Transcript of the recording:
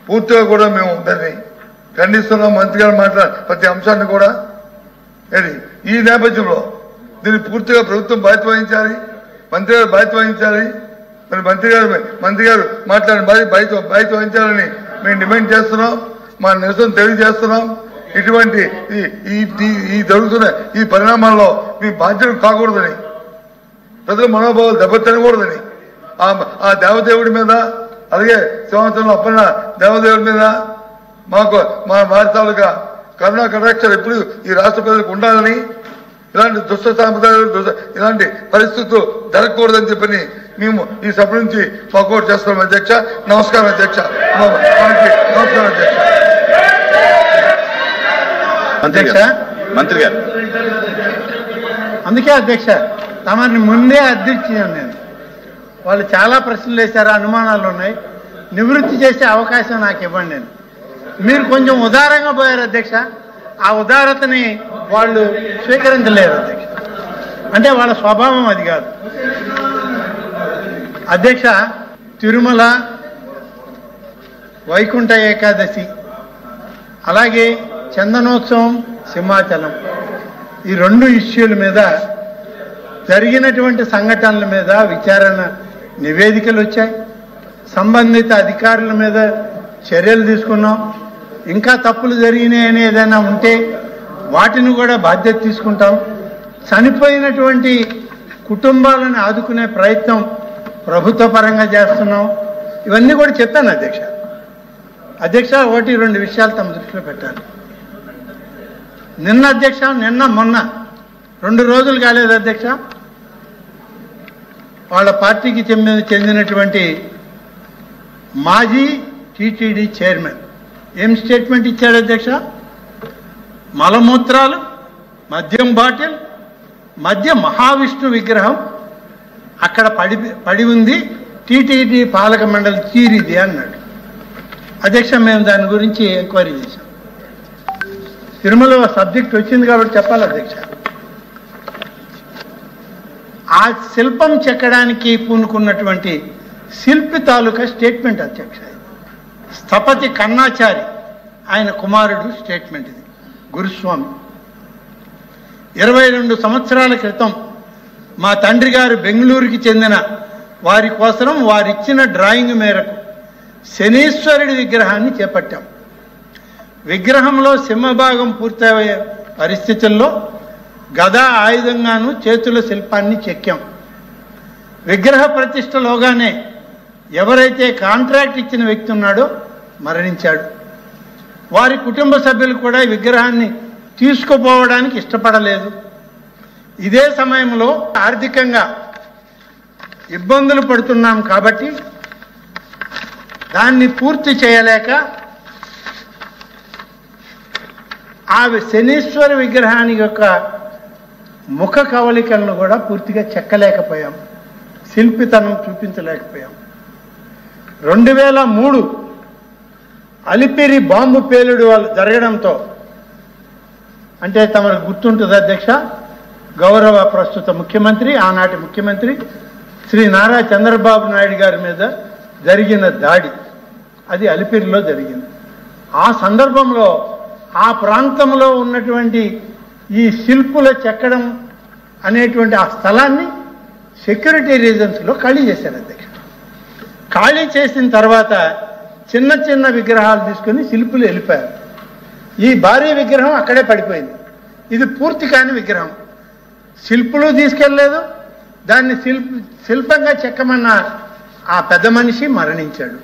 పూర్తిగా కూడా మేము దాన్ని ఖండిస్తున్నాం. మంత్రి గారు మాట్లాడే ప్రతి అంశాన్ని కూడా ఈ నేపథ్యంలో దీన్ని పూర్తిగా ప్రభుత్వం బాధ్యత వహించాలి, మంత్రి గారు బాధ్యత వహించాలి. మరి మంత్రి గారు మాట్లాడిన బాధ్యత వహించాలని మేము డిమాండ్ చేస్తున్నాం, మా నిరసన తెలియజేస్తున్నాం. ఇటువంటి ఈ జరుగుతున్న ఈ పరిణామాల్లో మీ బాధ్యత కాకూడదని, ప్రజల మనోభావాలు దెబ్బతినకూడదని ఆ దేవదేవుడి మీద, అలాగే సంవత్సరంలో అప్పన్న దేవదేవుడి మీద మాకు మా వారి కరుణా కటాక్షాలు ఎప్పుడు ఈ రాష్ట్ర ప్రజలకు ఉండాలని, ఇలాంటి దుష్ట సాంప్రదాయాలు ఇలాంటి పరిస్థితులు జరగకూడదని చెప్పని మేము ఈ సభ నుంచి వాకౌట్ చేస్తున్నాం. అధ్యక్ష, నమస్కారం అధ్యక్ష. నమస్కారం అధ్యక్ష. మంత్రి గారు అందుకే అధ్యక్ష తమని ముందే అధ్యక్షించాను నేను. వాళ్ళు చాలా ప్రశ్నలు వేశారు, అనుమానాలు ఉన్నాయి, నివృత్తి చేసే అవకాశం నాకు ఇవ్వండి. నేను మీరు కొంచెం ఉదారంగా పోయారు అధ్యక్ష. ఆ ఉదారతని వాళ్ళు స్వీకరించలేరు అధ్యక్ష. అంటే వాళ్ళ స్వభావం అది కాదు అధ్యక్ష. తిరుమల వైకుంఠ ఏకాదశి, అలాగే చందనోత్సవం, సింహాచలం, ఈ రెండు ఇష్యూల మీద జరిగినటువంటి సంఘటనల మీద విచారణ నివేదికలు వచ్చాయి. సంబంధిత అధికారుల మీద చర్యలు తీసుకున్నాం. ఇంకా తప్పులు జరిగినాయని ఏదైనా ఉంటే వాటిని కూడా బాధ్యత తీసుకుంటాం. చనిపోయినటువంటి కుటుంబాలను ఆదుకునే ప్రయత్నం ప్రభుత్వ పరంగా చేస్తున్నాం. ఇవన్నీ కూడా చెప్పాను అధ్యక్ష. ఒకటి రెండు విషయాలు తమ దృష్టిలో పెట్టాలి. నిన్న మొన్న 2 రోజులు కాలేదు అధ్యక్ష, వాళ్ళ పార్టీకి చెందినటువంటి మాజీ టీటీడీ చైర్మన్ ఏం స్టేట్మెంట్ ఇచ్చాడు అధ్యక్ష? మలమూత్రాలు, మద్యం బాటిల్, మధ్య మహావిష్ణు విగ్రహం అక్కడ పడి ఉంది, టీటీడీ పాలక మండలి తీరిది అన్నాడు అధ్యక్ష. మేము దాని గురించి ఎంక్వైరీ చేశాం. తిరుమల సబ్జెక్ట్ వచ్చింది కాబట్టి చెప్పాలి అధ్యక్ష. ఆ శిల్పం చెక్కడానికి పూనుకున్నటువంటి శిల్పి తాలూకా స్టేట్మెంట్ అధ్యక్ష. స్థపతి కన్నాచారి ఆయన కుమారుడు స్టేట్మెంట్ ఇది. గురుస్వామి 22 సంవత్సరాల క్రితం మా తండ్రి గారు బెంగళూరుకి చెందిన వారి కోసం వారిచ్చిన డ్రాయింగ్ మేరకు శనీశ్వరుడి విగ్రహాన్ని చేపట్టాం. విగ్రహంలో సింహభాగం పూర్తయ్యే పరిస్థితుల్లో గద ఆయుధంగాను చేతుల శిల్పాన్ని చెక్కాం. విగ్రహ ప్రతిష్టలోగానే ఎవరైతే కాంట్రాక్ట్ ఇచ్చిన వ్యక్తి ఉన్నాడో మరణించాడు. వారి కుటుంబ సభ్యులు కూడా ఈ విగ్రహాన్ని తీసుకుపోవడానికి ఇష్టపడలేదు. ఇదే సమయంలో ఆర్థికంగా ఇబ్బందులు పడుతున్నాం కాబట్టి దాన్ని పూర్తి చేయలేక ఆ శనీశ్వర విగ్రహానికి యొక్క ముఖ కవలికలను కూడా పూర్తిగా చెక్కలేకపోయాం, శిల్పితనం చూపించలేకపోయాం. 2003 అలిపిరి బాంబు పేలుడు జరగడంతో, అంటే తమకు గుర్తుంటుంది అధ్యక్ష, గౌరవ ప్రస్తుత ముఖ్యమంత్రి, ఆనాటి ముఖ్యమంత్రి శ్రీ నారా చంద్రబాబు నాయుడు గారి మీద జరిగిన దాడి అది అలిపిరిలో జరిగింది. ఆ సందర్భంలో ఆ ప్రాంతంలో ఉన్నటువంటి ఈ శిల్పుల చెక్కడం అనేటువంటి ఆ స్థలాన్ని సెక్యూరిటీ రీజన్స్లో ఖాళీ చేశారు అధ్యక్ష. ఖాళీ చేసిన తర్వాత చిన్న చిన్న విగ్రహాలు తీసుకొని శిల్పులు వెళ్ళిపోయారు. ఈ భారీ విగ్రహం అక్కడే పడిపోయింది. ఇది పూర్తి కాని విగ్రహం. శిల్పులు తీసుకెళ్ళలేదు, దాన్ని శిల్పంగా చెక్కమన్న ఆ పెద్ద మనిషి మరణించాడు.